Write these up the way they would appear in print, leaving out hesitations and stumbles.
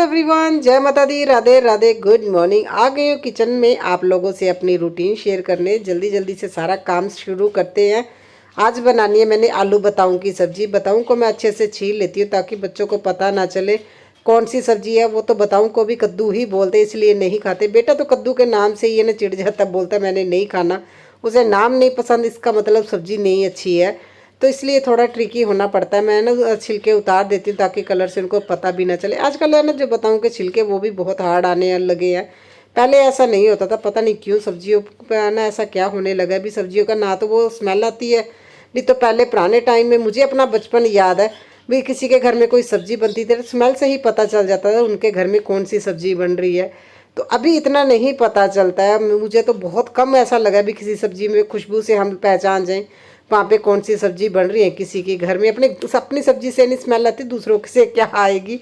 Everyone, जय माता दी, Radhe Radhe, good morning. आ गई हूँ किचन में आप लोगों से अपनी रूटीन शेयर करने। जल्दी जल्दी से सारा काम शुरू करते हैं। आज बनानी है मैंने आलू बताऊँ की सब्जी। बताऊँ को मैं अच्छे से छील लेती हूँ ताकि बच्चों को पता ना चले कौन सी सब्जी है। वो तो बताऊँ को भी कद्दू ही बोलते इसलिए नहीं खाते। बेटा तो कद्दू के नाम से ही ना चिढ़ जाता, बोलता मैंने नहीं खाना। उसे नाम नहीं पसंद, इसका मतलब सब्जी नहीं अच्छी है। तो इसलिए थोड़ा ट्रिकी होना पड़ता है। मैं ना छिलके उतार देती हूँ ताकि कलर से उनको पता भी ना चले। आजकल है ना जो बताऊँ कि छिलके वो भी बहुत हार्ड आने लगे हैं। पहले ऐसा नहीं होता था, पता नहीं क्यों सब्जियों पर ना ऐसा क्या होने लगा है। भी सब्जियों का ना तो वो स्मेल आती है, नहीं तो पहले पुराने टाइम में मुझे अपना बचपन याद है भी किसी के घर में कोई सब्जी बनती थी तो स्मेल से ही पता चल जाता था उनके घर में कौन सी सब्जी बन रही है। तो अभी इतना नहीं पता चलता है। मुझे तो बहुत कम ऐसा लगा भी किसी सब्जी में खुशबू से हम पहचान जाएं वहाँ पे कौन सी सब्जी बन रही है किसी के घर में। अपनी सब्जी से नहीं स्मेल आती, दूसरों से क्या आएगी।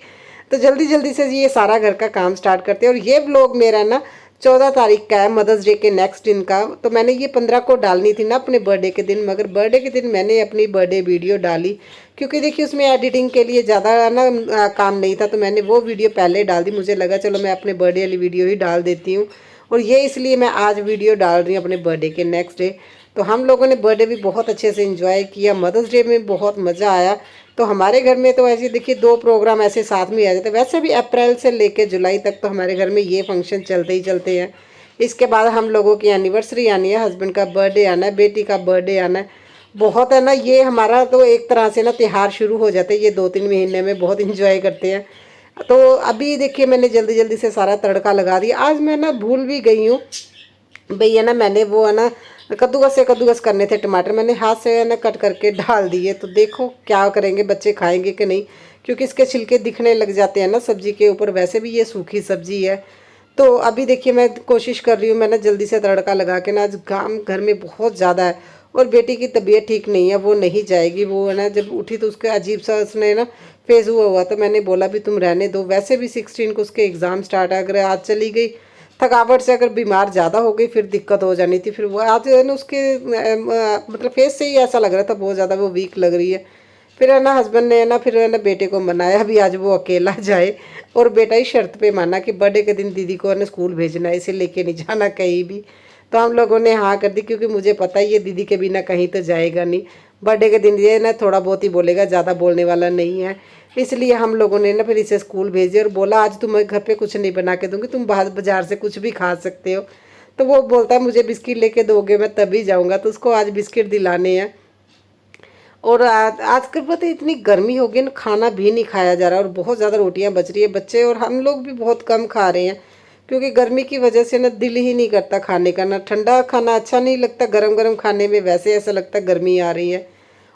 तो जल्दी जल्दी से ये सारा घर का काम स्टार्ट करते हैं। और ये व्लॉग मेरा ना 14 तारीख का है, मदर्स डे के नेक्स्ट दिन का। तो मैंने ये 15 को डालनी थी ना अपने बर्थडे के दिन, मगर बर्थडे के दिन मैंने अपनी बर्थडे वीडियो डाली क्योंकि देखिए उसमें एडिटिंग के लिए ज़्यादा ना काम नहीं था। तो मैंने वो वीडियो पहले डाल दी। मुझे लगा चलो मैं अपने बर्थडे वाली वीडियो ही डाल देती हूँ। और ये इसलिए मैं आज वीडियो डाल रही हूँ अपने बर्थडे के नेक्स्ट डे। तो हम लोगों ने बर्थडे भी बहुत अच्छे से एंजॉय किया। मदर्स डे में बहुत मज़ा आया। तो हमारे घर में तो ऐसे देखिए 2 प्रोग्राम ऐसे साथ में आ जाते। वैसे भी अप्रैल से लेके जुलाई तक तो हमारे घर में ये फंक्शन चलते ही चलते हैं। इसके बाद हम लोगों की एनिवर्सरी आनी है, हस्बैंड का बर्थडे आना है, बेटी का बर्थडे आना है। बहुत है ना, ये हमारा तो एक तरह से ना त्यौहार शुरू हो जाते हैं। ये 2-3 महीने में बहुत इंजॉय करते हैं। तो अभी देखिए मैंने जल्दी जल्दी से सारा तड़का लगा दिया। आज मैं ना भूल भी गई हूँ भैया ना, मैंने वो है ना कद्दूकस करने थे टमाटर, मैंने हाथ से है ना कट करके डाल दिए। तो देखो क्या करेंगे बच्चे, खाएंगे कि नहीं, क्योंकि इसके छिलके दिखने लग जाते हैं ना सब्जी के ऊपर। वैसे भी ये सूखी सब्जी है। तो अभी देखिए मैं कोशिश कर रही हूँ मैं ना जल्दी से तड़का लगा के ना। आज काम घर में बहुत ज़्यादा है और बेटी की तबीयत ठीक नहीं है, वो नहीं जाएगी। वो है ना जब उठी तो उसके अजीब सा उसने ना फेस हुआ तो मैंने बोला भी तुम रहने दो। वैसे भी 16 को उसके एग्ज़ाम स्टार्ट है। अगर आज चली गई थकावट से, अगर बीमार ज़्यादा हो गई फिर दिक्कत हो जानी थी। फिर वो आज है ना उसके मतलब फेस से ही ऐसा लग रहा था बहुत ज़्यादा वो वीक लग रही है। फिर है ना हस्बैंड ने है ना फिर है ना बेटे को मनाया भी आज वो अकेला जाए। और बेटा ही शर्त पे माना कि बर्थडे के दिन दीदी को है ना स्कूल भेजना है, इसे लेके नहीं जाना कहीं भी। तो हम लोगों ने हाँ कर दी क्योंकि मुझे पता है ये दीदी के बिना कहीं तो जाएगा नहीं। बर्थडे के दिन ये ना थोड़ा बहुत ही बोलेगा, ज़्यादा बोलने वाला नहीं है। इसलिए हम लोगों ने ना फिर इसे स्कूल भेज दिया और बोला आज तुम्हें घर पे कुछ नहीं बना के दूंगी, तुम बाहर बाजार से कुछ भी खा सकते हो। तो वो बोलता है मुझे बिस्किट लेके दोगे मैं तभी जाऊँगा। तो उसको आज बिस्किट दिलाने हैं। और आजकल पता है इतनी गर्मी हो गई ना, खाना भी नहीं खाया जा रहा और बहुत ज़्यादा रोटियां बच रही है। बच्चे और हम लोग भी बहुत कम खा रहे हैं क्योंकि गर्मी की वजह से ना दिल ही नहीं करता खाने का। ना ठंडा खाना अच्छा नहीं लगता, गरम गरम खाने में वैसे ऐसा लगता है गर्मी आ रही है।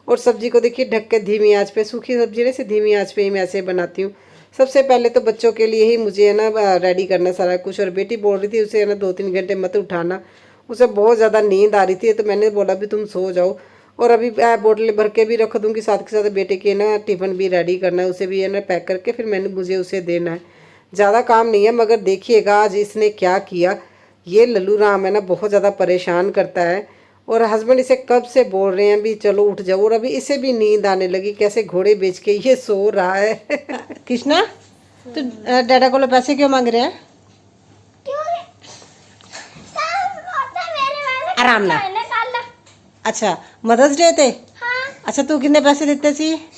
और सब्जी को देखिए ढक के धीमी आंच पे, सूखी सब्जी ने से धीमी आंच पे ही मैं ऐसे बनाती हूँ। सबसे पहले तो बच्चों के लिए ही मुझे है ना रेडी करना सारा कुछ। और बेटी बोल रही थी उसे है ना 2-3 घंटे मत उठाना, उसे बहुत ज़्यादा नींद आ रही थी। तो मैंने बोला भी तुम सो जाओ। और अभी बोतल भर के भी रख दूँगी, साथ के साथ बेटे के ना टिफ़िन भी रेडी करना है, उसे भी है ना पैक करके फिर मुझे उसे देना है। ज़्यादा काम नहीं है मगर देखिएगा आज इसने क्या किया। ये लल्लू राम है ना बहुत ज़्यादा परेशान करता है। और हस्बैंड इसे कब से बोल रहे हैं भी चलो उठ जाओ, और अभी इसे भी नींद आने लगी। कैसे घोड़े बेच के ये सो रहा है। कृष्णा तो डैडा को पैसे क्यों मांग रहे हैं? आराम ना। अच्छा मदर्स डे थे। हाँ। अच्छा तू कितने पैसे देते सी? 1000।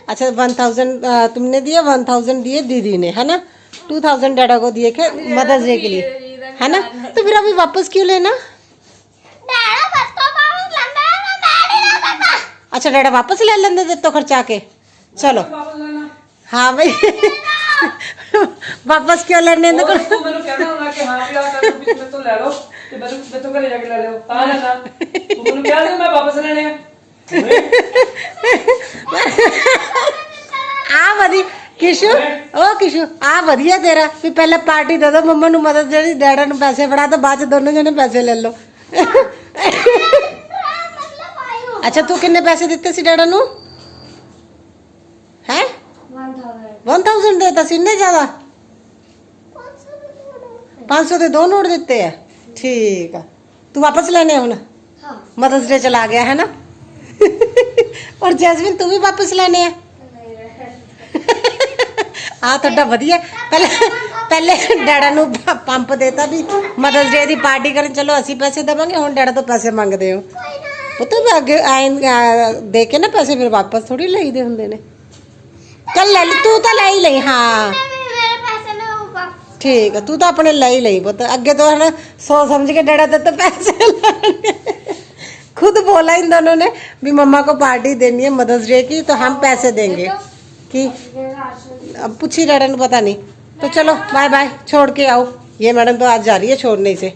अच्छा 1000 तुमने दिए, 1000 दिए दीदी ने, है ना? 2000 डैडा को दिए के मदर्स डे के लिए, है ना? तो फिर अभी वापस क्यों लेना? अच्छा डैडा वापस ले लेंगे दे तो खर्चा के। चलो हाँ भाई वापस क्यों लेने दो? आ वधी किशु, ओ किशु आ वधिया तेरा भी पहले पार्टी दे दो मम्मा नू मदद जी, डैडा नू पैसे फड़ा दो, बाद दोनों जने पैसे ले लो। अच्छा तू कितने पैसे दिते सी डैडा नू? हैं 1000 देता सी? इन्ने ज्यादा? 500 के 2 नोट दिते है। ठीक है तू वापस लेने हूं? हाँ। मदर्स डे चला गया है ना। और जैस्मिन तू भी वापस लेने हैं? ਆ ਤੁਹਾਡਾ ਵਧੀਆ। ਪਹਿਲੇ ਪਹਿਲੇ ਡੈਡਾ ਨੂੰ ਪੰਪ ਦੇਤਾ ਵੀ ਮਦਰਸ ਡੇ ਦੀ ਪਾਰਟੀ ਕਰਨ ਚਲੋ ਅਸੀਂ ਪੈਸੇ ਦੇਵਾਂਗੇ, ਹੁਣ ਡੈਡਾ ਤੋਂ ਪੈਸੇ ਮੰਗਦੇ ਹੋ। ਪੁੱਤ ਅੱਗੇ ਆਏ ਦੇ ਕੇ ਨਾ ਪੈਸੇ ਫਿਰ ਵਾਪਸ ਥੋੜੀ ਲਈਦੇ ਹੁੰਦੇ ਨੇ। ਚੱਲ ਲੈ ਲਈ, ਤੂੰ ਤਾਂ ਲੈ ਹੀ ਲਈ। ਹਾਂ ठीक है, तू तो अपने ले ही नहीं पता, अगे तो है ना सोच समझ के डरा था तो पैसे लाने। खुद बोला इन दोनों ने भी मम्मा को पार्टी देनी है मदर्स डे की, तो हम पैसे देंगे कि अब पूछी डैडा ने पता नहीं। तो चलो बाय बाय, छोड़ के आओ। ये मैडम तो आज जा रही है छोड़ने से।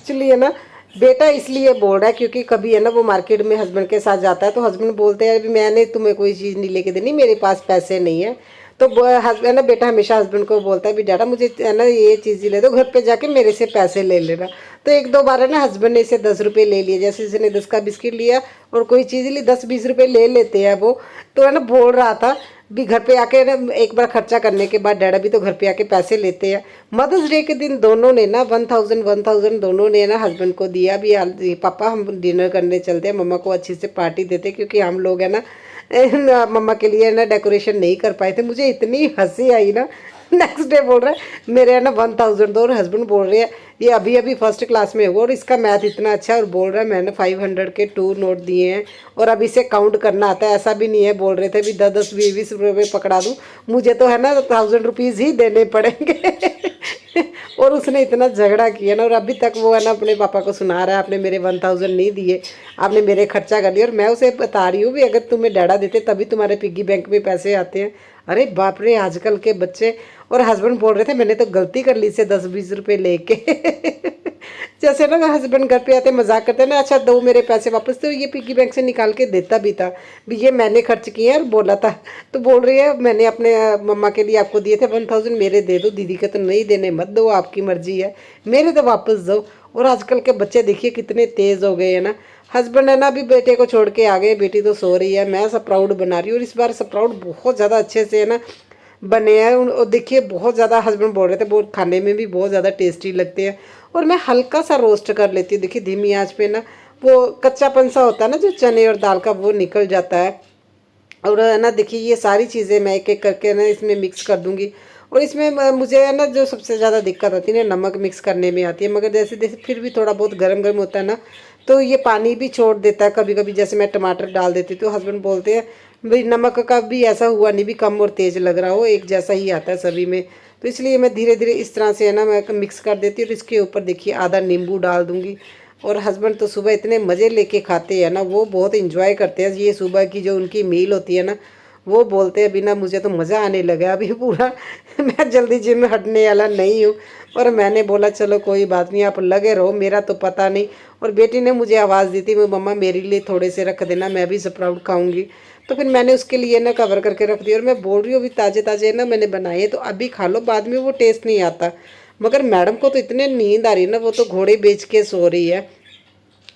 चलिए ना, बेटा इसलिए बोल रहा है क्योंकि कभी है ना वो मार्केट में हस्बैंड के साथ जाता है तो हस्बैंड बोलते हैं भी मैंने तुम्हें कोई चीज़ नहीं लेके देनी, मेरे पास पैसे नहीं है। तो हस्बैंड ना, बेटा हमेशा हस्बैंड को बोलता है भी डैडा मुझे है ना ये चीज़ ले दो, घर पे जाके मेरे से पैसे ले लेना। तो एक दो बार है ना हस्बैंड ने इसे 10 रुपये ले लिए, जैसे इसने 10 का बिस्किट लिया और कोई चीज़ ली, 10-20 रुपये ले लेते हैं वो। तो है ना बोल रहा था भी घर पे आके ना एक बार खर्चा करने के बाद डैडा भी तो घर पे आके पैसे लेते हैं। मदर्स डे के दिन दोनों ने ना 1000 दोनों ने ना हस्बैंड को दिया भी, पापा हम डिनर करने चलते हैं, मम्मा को अच्छी से पार्टी देते, क्योंकि हम लोग है ना मम्मा के लिए ना डेकोरेशन नहीं कर पाए थे। मुझे इतनी हंसी आई ना। नेक्स्ट डे बोल रहा है मेरे है ना 1000 दो, और हस्बैंड बोल रहे हैं ये अभी अभी फर्स्ट क्लास में हुआ और इसका मैथ इतना अच्छा है, और बोल रहा है मैंने 500 के 2 नोट दिए हैं और अब इसे काउंट करना आता है, ऐसा भी नहीं है। बोल रहे थे भी 10-20 रुपये पकड़ा दूँ, मुझे तो है ना 1000 रुपीज़ ही देने पड़ेंगे। और उसने इतना झगड़ा किया ना, और अभी तक वो है ना अपने पापा को सुना रहा है आपने मेरे 1000 नहीं दिए, आपने मेरे खर्चा कर दिया। और मैं उसे बता रही हूँ भी अगर तुम्हें डैडा देते तभी तुम्हारे पिग्गी बैंक में पैसे आते हैं। अरे बाप रे आजकल के बच्चे। और हस्बैंड बोल रहे थे मैंने तो गलती कर ली से 10-20 रुपये लेके। जैसे ना हस्बैंड घर पे आते मजाक करते ना, अच्छा दो मेरे पैसे वापस, तो ये पिग्गी बैंक से निकाल के देता भी था भी ये मैंने खर्च किए और बोला था। तो बोल रही है मैंने अपने मम्मा के लिए आपको दिए थे 1000, मेरे दे दो, दीदी के तो नहीं देने मत दो, आपकी मर्जी है, मेरे तो वापस दो। और आजकल के बच्चे देखिए कितने तेज़ हो गए हैं ना। हस्बैंड है ना अभी बेटे को छोड़ के आ गए, बेटी तो सो रही है, मैं स्प्राउट बना रही हूँ और इस बार स्प्राउट बहुत ज़्यादा अच्छे से है ना बने हैं। और देखिए बहुत ज़्यादा हस्बैंड बोल रहे थे बहुत खाने में भी बहुत ज़्यादा टेस्टी लगते हैं। और मैं हल्का सा रोस्ट कर लेती हूँ, देखिए धीमी आंच पे ना, वो कच्चापन सा होता है ना जो चने और दाल का, वो निकल जाता है। और है ना देखिए ये सारी चीज़ें मैं एक एक करके ना इसमें मिक्स कर दूँगी। और इसमें मुझे है ना जो सबसे ज़्यादा दिक्कत आती है ना नमक मिक्स करने में आती है, मगर जैसे जैसे फिर भी थोड़ा बहुत गर्म गर्म होता है ना तो ये पानी भी छोड़ देता है कभी कभी। जैसे मैं टमाटर डाल देती हूँ तो हस्बैंड बोलते हैं भाई नमक का भी ऐसा हुआ नहीं भी कम और तेज़ लग रहा हो, एक जैसा ही आता है सभी में। तो इसलिए मैं धीरे धीरे इस तरह से है ना मैं मिक्स कर देती हूँ। और इसके ऊपर देखिए आधा नींबू डाल दूँगी। और हस्बैंड तो सुबह इतने मज़े लेके खाते हैं ना, वो बहुत इंजॉय करते हैं ये सुबह की जो उनकी मील होती है ना। वो बोलते हैं बिना मुझे तो मज़ा आने लगा अभी पूरा। मैं जल्दी जिम में हटने वाला नहीं हूँ। और मैंने बोला चलो कोई बात नहीं आप लगे रहो, मेरा तो पता नहीं। और बेटी ने मुझे आवाज़ दी थी मम्मा मेरे लिए थोड़े से रख देना, मैं भी स्प्राउट खाऊंगी। तो फिर मैंने उसके लिए ना कवर करके रख दिया। और मैं बोल रही हूँ अभी ताज़े ताज़े ना मैंने बनाए तो अभी खा लो, बाद में वो टेस्ट नहीं आता। मगर मैडम को तो इतने नींद आ रही है ना, वो तो घोड़े बेच के सो रही है।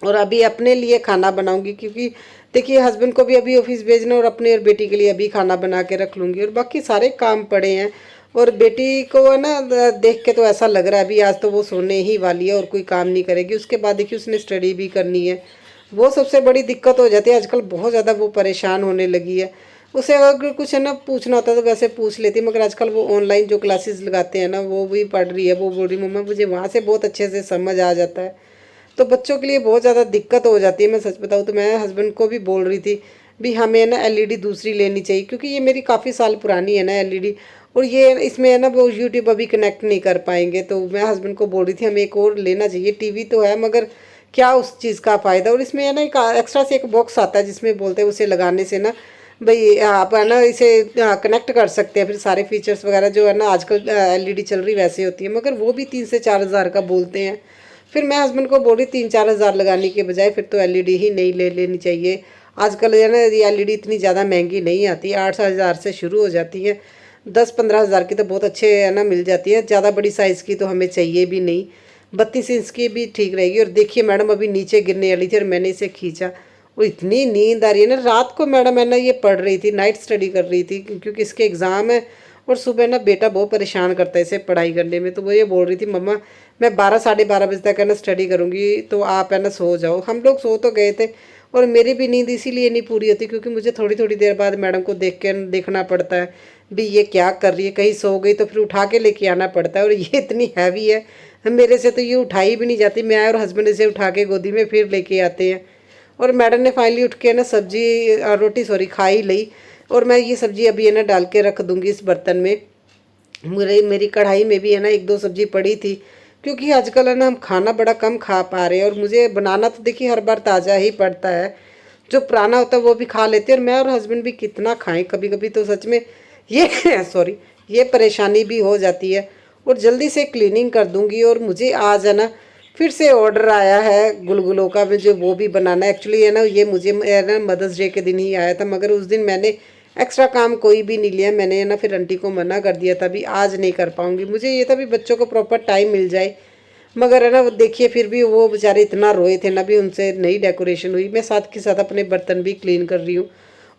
और अभी अपने लिए खाना बनाऊंगी क्योंकि देखिए हस्बैंड को भी अभी ऑफिस भेजना और अपने और बेटी के लिए अभी खाना बना के रख लूँगी। और बाकी सारे काम पड़े हैं। और बेटी को है ना देख के तो ऐसा लग रहा है अभी आज तो वो सोने ही वाली है और कोई काम नहीं करेगी। उसके बाद देखिए उसने स्टडी भी करनी है, वो सबसे बड़ी दिक्कत हो जाती है आजकल। बहुत ज़्यादा वो परेशान होने लगी है। उसे अगर कुछ है ना पूछना होता तो वैसे पूछ लेती, मगर आजकल वो ऑनलाइन जो क्लासेस लगाते हैं ना वो भी पढ़ रही है। वो बोल रही मम्मा मुझे वहाँ से बहुत अच्छे से समझ आ जाता है। तो बच्चों के लिए बहुत ज़्यादा दिक्कत हो जाती है। मैं सच बताऊँ तो मैं हस्बैंड को भी बोल रही थी भी हमें ना एलईडी दूसरी लेनी चाहिए, क्योंकि ये मेरी काफ़ी साल पुरानी है ना एलईडी। और ये इसमें है ना वो यूट्यूब अभी कनेक्ट नहीं कर पाएंगे। तो मैं हस्बैंड को बोल रही थी हमें एक और लेना चाहिए। टीवी तो है मगर क्या उस चीज़ का फ़ायदा। और इसमें है ना एक एक्स्ट्रा से एक बॉक्स आता है जिसमें बोलते हैं उसे लगाने से ना भाई आप है ना इसे कनेक्ट कर सकते हैं, फिर सारे फीचर्स वगैरह जो है ना आजकल एलईडी चल रही वैसे होती है, मगर वो भी 3 से 4 हज़ार का बोलते हैं। फिर मैं हस्बैंड को बोल रही 3-4 हज़ार लगाने के बजाय फिर तो एलईडी ही नहीं ले लेनी चाहिए। आजकल है ना ये एलईडी इतनी ज़्यादा महंगी नहीं आती, 8 हज़ार से शुरू हो जाती है, 10-15 हज़ार की तो बहुत अच्छे है ना मिल जाती है। ज़्यादा बड़ी साइज़ की तो हमें चाहिए भी नहीं, 32 इंच की भी ठीक रहेगी। और देखिए मैडम अभी नीचे गिरने वाली थी और मैंने इसे खींचा और इतनी नींद आ रही है ना। रात को मैडम है ना ये पढ़ रही थी, नाइट स्टडी कर रही थी क्योंकि इसके एग्ज़ाम है। और सुबह ना बेटा बहुत परेशान करता है इसे पढ़ाई करने में। तो वो ये बोल रही थी मम्मा मैं 12 साढ़े 12 बजे तक है ना स्टडी करूँगी, तो आप है ना सो जाओ। हम लोग सो तो गए थे और मेरी भी नींद इसीलिए नहीं पूरी होती क्योंकि मुझे थोड़ी थोड़ी देर बाद मैडम को देखना पड़ता है भी ये क्या कर रही है, कहीं सो गई तो फिर उठा के लेके आना पड़ता है। और ये इतनी हैवी है, मेरे से तो ये उठाई भी नहीं जाती। मैं और हस्बैंड इसे उठा के गोदी में फिर लेके आते हैं। और मैडम ने फाइनली उठ के ना सब्जी रोटी सॉरी खा ही ली। और मैं ये सब्जी अभी है ना डाल के रख दूंगी इस बर्तन में। मेरी कढ़ाई में भी है ना एक दो सब्जी पड़ी थी, क्योंकि आजकल है ना हम खाना बड़ा कम खा पा रहे हैं। और मुझे बनाना तो देखिए हर बार ताज़ा ही पड़ता है, जो पुराना होता है वो भी खा लेते हैं। और मैं और हस्बैंड भी कितना खाएं, कभी कभी तो सच में ये सॉरी ये परेशानी भी हो जाती है। और जल्दी से क्लीनिंग कर दूंगी। और मुझे आज है ना फिर से ऑर्डर आया है गुलगुलों का, मुझे वो भी बनाना है। एक्चुअली है ना ये मुझे है ना मदर्स डे के दिन ही आया था, मगर उस दिन मैंने एक्स्ट्रा काम कोई भी नहीं लिया। मैंने है ना फिर आंटी को मना कर दिया था भी आज नहीं कर पाऊंगी। मुझे ये था भी बच्चों को प्रॉपर टाइम मिल जाए, मगर है ना वो देखिए फिर भी वो बेचारे इतना रोए थे ना, भी उनसे नई डेकोरेशन हुई। मैं साथ के साथ अपने बर्तन भी क्लीन कर रही हूँ।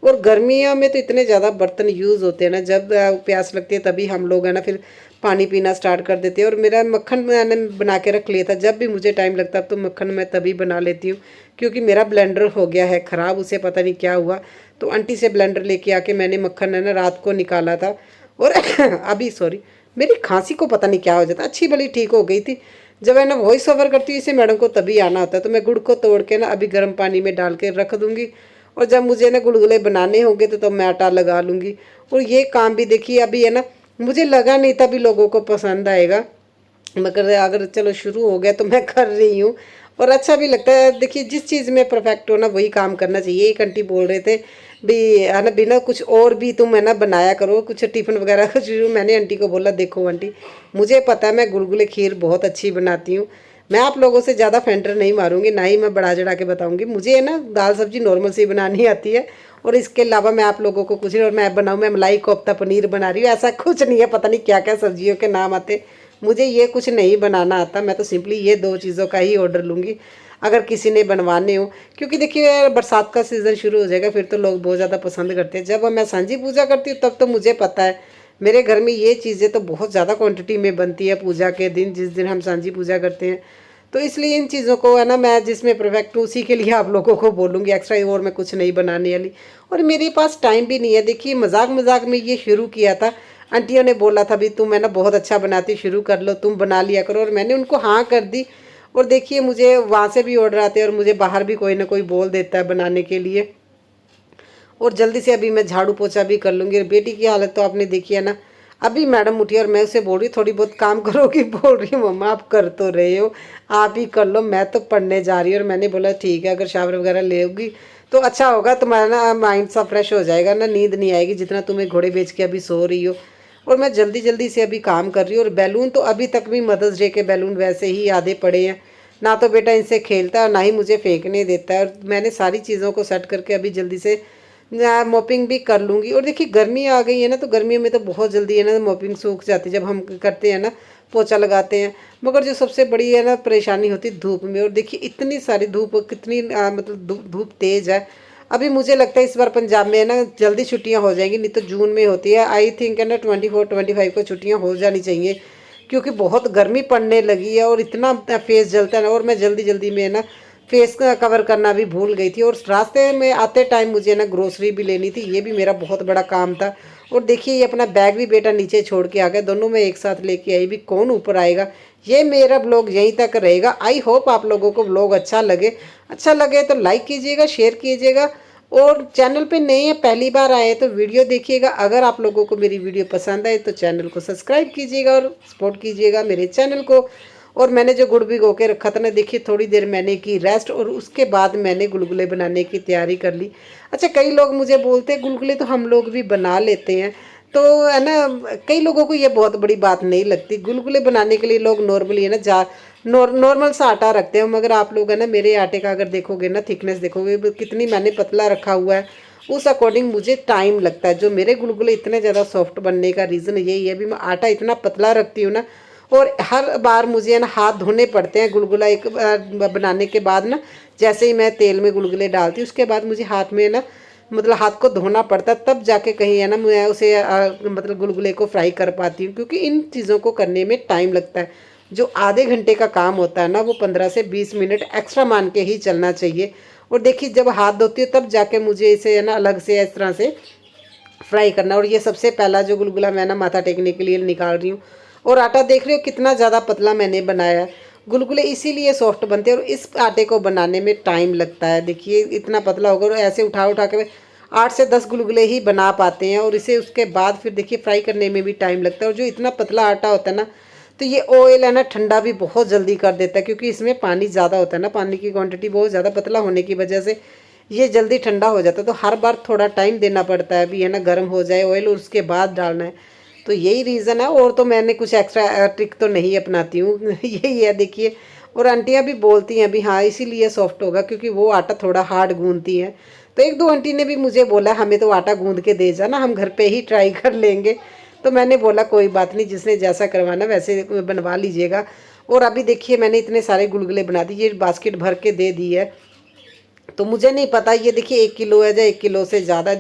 और गर्मियों में तो इतने ज़्यादा बर्तन यूज़ होते हैं ना, जब प्यास लगती है तभी हम लोग है ना फिर पानी पीना स्टार्ट कर देते हैं। और मेरा मक्खन मैंने बना के रख लिया था, जब भी मुझे टाइम लगता है तो मक्खन मैं तभी बना लेती हूँ। क्योंकि मेरा ब्लेंडर हो गया है ख़राब, उसे पता नहीं क्या हुआ, तो आंटी से ब्लेंडर लेके आके मैंने मक्खन है ना रात को निकाला था। और अभी सॉरी मेरी खांसी को पता नहीं क्या हो जाता, अच्छी भली ठीक हो गई थी। जब है ना वॉइस ओवर करती हूँ इसे मैडम को तभी आना होता है। तो मैं गुड़ को तोड़ के ना अभी गर्म पानी में डाल के रख दूँगी। और जब मुझे ना गुलगुले बनाने होंगे तो मैं आटा लगा लूँगी। और ये काम भी देखिए अभी है ना, मुझे लगा नहीं था भी लोगों को पसंद आएगा, मगर अगर चलो शुरू हो गया तो मैं कर रही हूँ। और अच्छा भी लगता है। देखिए जिस चीज़ में परफेक्ट हो ना वही काम करना चाहिए। एक आंटी बोल रहे थे भी है ना बिना कुछ और भी तुम है ना बनाया करो कुछ टिफ़िन वगैरह का शुरू। मैंने आंटी को बोला देखो आंटी, मुझे पता है मैं गुलगुले खीर बहुत अच्छी बनाती हूँ, मैं आप लोगों से ज़्यादा फेंटर नहीं मारूंगी, ना ही मैं बढ़ा चढ़ा के बताऊंगी। मुझे है ना दाल सब्जी नॉर्मल सी बनानी आती है। और इसके अलावा मैं आप लोगों को कुछ नहीं, और मैं बनाऊँ मैं मलाई कोफ्ता पनीर बना रही हूँ, ऐसा कुछ नहीं है। पता नहीं क्या क्या सब्जियों के नाम आते, मुझे ये कुछ नहीं बनाना आता। मैं तो सिंपली ये दो चीज़ों का ही ऑर्डर लूँगी अगर किसी ने बनवाने हो। क्योंकि देखिए बरसात का सीज़न शुरू हो जाएगा, फिर तो लोग बहुत ज़्यादा पसंद करते हैं। जब मैं सांझी पूजा करती हूँ तब तो मुझे पता है मेरे घर में ये चीज़ें तो बहुत ज़्यादा क्वांटिटी में बनती है पूजा के दिन, जिस दिन हम सांझी पूजा करते हैं। तो इसलिए इन चीज़ों को है ना मैं जिसमें परफेक्ट हूँ उसी के लिए आप लोगों को बोलूँगी, एक्स्ट्रा और मैं कुछ नहीं बनाने वाली। और मेरे पास टाइम भी नहीं है। देखिए मजाक मजाक में ये शुरू किया था, आंटियों ने बोला था भी तुम है ना बहुत अच्छा बनाती, शुरू कर लो, तुम बना लिया करो। और मैंने उनको हाँ कर दी। और देखिए मुझे वहाँ से भी ऑर्डर आते हैं और मुझे बाहर भी कोई ना कोई बोल देता है बनाने के लिए। और जल्दी से अभी मैं झाड़ू पोछा भी कर लूँगी। बेटी की हालत तो आपने देखी है ना, अभी मैडम उठी और मैं उसे बोल रही थोड़ी बहुत काम करोगी, बोल रही हूँ मम्मा आप कर तो रहे हो, आप ही कर लो, मैं तो पढ़ने जा रही हूँ। और मैंने बोला ठीक है, अगर शावर वगैरह लेगी तो अच्छा होगा, तुम्हारा ना माइंड सा फ्रेश हो जाएगा ना, नींद नहीं आएगी जितना तुम्हें घोड़े बेच के अभी सो रही हो। और मैं जल्दी जल्दी से अभी काम कर रही हूँ। और बैलून तो अभी तक भी मदर्स डे के बैलून वैसे ही आधे पड़े हैं, ना तो बेटा इनसे खेलता है और ना ही मुझे फेंकने देता है। और मैंने सारी चीज़ों को सेट करके अभी जल्दी से मॉपिंग भी कर लूँगी। और देखिए गर्मी आ गई है ना, तो गर्मियों में तो बहुत जल्दी है ना मॉपिंग सूख जाती है जब हम करते हैं ना, पोछा लगाते हैं। मगर जो सबसे बड़ी है ना परेशानी होती है धूप में। और देखिए इतनी सारी धूप, कितनी मतलब धूप तेज़ है। अभी मुझे लगता है इस बार पंजाब में है ना जल्दी छुट्टियां हो जाएंगी, नहीं तो जून में होती है। आई थिंक है ना 24-25 को छुट्टियां हो जानी चाहिए, क्योंकि बहुत गर्मी पड़ने लगी है और इतना फेस जलता है ना। और मैं जल्दी जल्दी में है ना फेस कवर करना भी भूल गई थी। और रास्ते में आते टाइम मुझे ना ग्रोसरी भी लेनी थी, ये भी मेरा बहुत बड़ा काम था। और देखिए ये अपना बैग भी बेटा नीचे छोड़ के आ गया, दोनों में एक साथ लेके आई, भी कौन ऊपर आएगा। ये मेरा ब्लॉग यहीं तक रहेगा। आई होप आप लोगों को ब्लॉग अच्छा लगे तो लाइक कीजिएगा, शेयर कीजिएगा। और चैनल पे नए हैं, पहली बार आए हैं तो वीडियो देखिएगा। अगर आप लोगों को मेरी वीडियो पसंद आए तो चैनल को सब्सक्राइब कीजिएगा और सपोर्ट कीजिएगा मेरे चैनल को। और मैंने जो गुड़ भिगो के रखा था ना, देखिए थोड़ी देर मैंने की रेस्ट और उसके बाद मैंने गुलगुले बनाने की तैयारी कर ली। अच्छा कई लोग मुझे बोलते हैं गुलगुले तो हम लोग भी बना लेते हैं, तो है ना कई लोगों को ये बहुत बड़ी बात नहीं लगती। गुलगुले बनाने के लिए लोग नॉर्मली है ना नॉर्मल सा आटा रखते हैं, मगर आप लोग है ना मेरे आटे का अगर देखोगे ना थिकनेस देखोगे कितनी मैंने पतला रखा हुआ है, उस अकॉर्डिंग मुझे टाइम लगता है। जो मेरे गुलगुले इतने ज़्यादा सॉफ्ट बनने का रीज़न यही है भी मैं आटा इतना पतला रखती हूँ ना। और हर बार मुझे है ना हाथ धोने पड़ते हैं गुलगुला एक बनाने के बाद ना, जैसे ही मैं तेल में गुलगुले डालती हूँ उसके बाद मुझे हाथ में ना मतलब हाथ को धोना पड़ता है, तब जाके कहीं है ना मैं उसे मतलब गुलगुले को फ्राई कर पाती हूँ। क्योंकि इन चीज़ों को करने में टाइम लगता है। जो आधे घंटे का काम होता है ना वो 15 से 20 मिनट एक्स्ट्रा मान के ही चलना चाहिए। और देखिए जब हाथ धोती हूँ तब जाके मुझे इसे है ना अलग से इस तरह से फ्राई करना। और ये सबसे पहला जो गुलगुला मैं ना माथा टेकने के लिए निकाल रही हूँ। और आटा देख रहे हो कितना ज़्यादा पतला मैंने बनाया है। गुलगुले इसीलिए सॉफ्ट बनते हैं और इस आटे को बनाने में टाइम लगता है। देखिए इतना पतला होगा और ऐसे उठा उठा के 8 से 10 गुलगुले ही बना पाते हैं। और इसे उसके बाद फिर देखिए फ्राई करने में भी टाइम लगता है। और जो इतना पतला आटा होता है ना, तो ये ऑयल है ना ठंडा भी बहुत जल्दी कर देता है, क्योंकि इसमें पानी ज़्यादा होता है ना, पानी की क्वांटिटी बहुत ज़्यादा पतला होने की वजह से ये जल्दी ठंडा हो जाता है। तो हर बार थोड़ा टाइम देना पड़ता है, अभी है ना गर्म हो जाए ऑयल और उसके बाद डालना है। तो यही रीज़न है, और तो मैंने कुछ एक्स्ट्रा ट्रिक तो नहीं अपनाती हूँ यही है देखिए। और आंटियाँ भी बोलती हैं अभी हाँ इसीलिए सॉफ्ट होगा क्योंकि वो आटा थोड़ा हार्ड गूंथती हैं। तो एक दो आंटी ने भी मुझे बोला हमें तो आटा गूंद के दे जाना, हम घर पे ही ट्राई कर लेंगे। तो मैंने बोला कोई बात नहीं, जिसने जैसा करवाना वैसे बनवा लीजिएगा। और अभी देखिए मैंने इतने सारे गुलगुले बना दिए, ये बास्केट भर के दे दी है। तो मुझे नहीं पता ये देखिए 1 किलो है या 1 किलो से ज़्यादा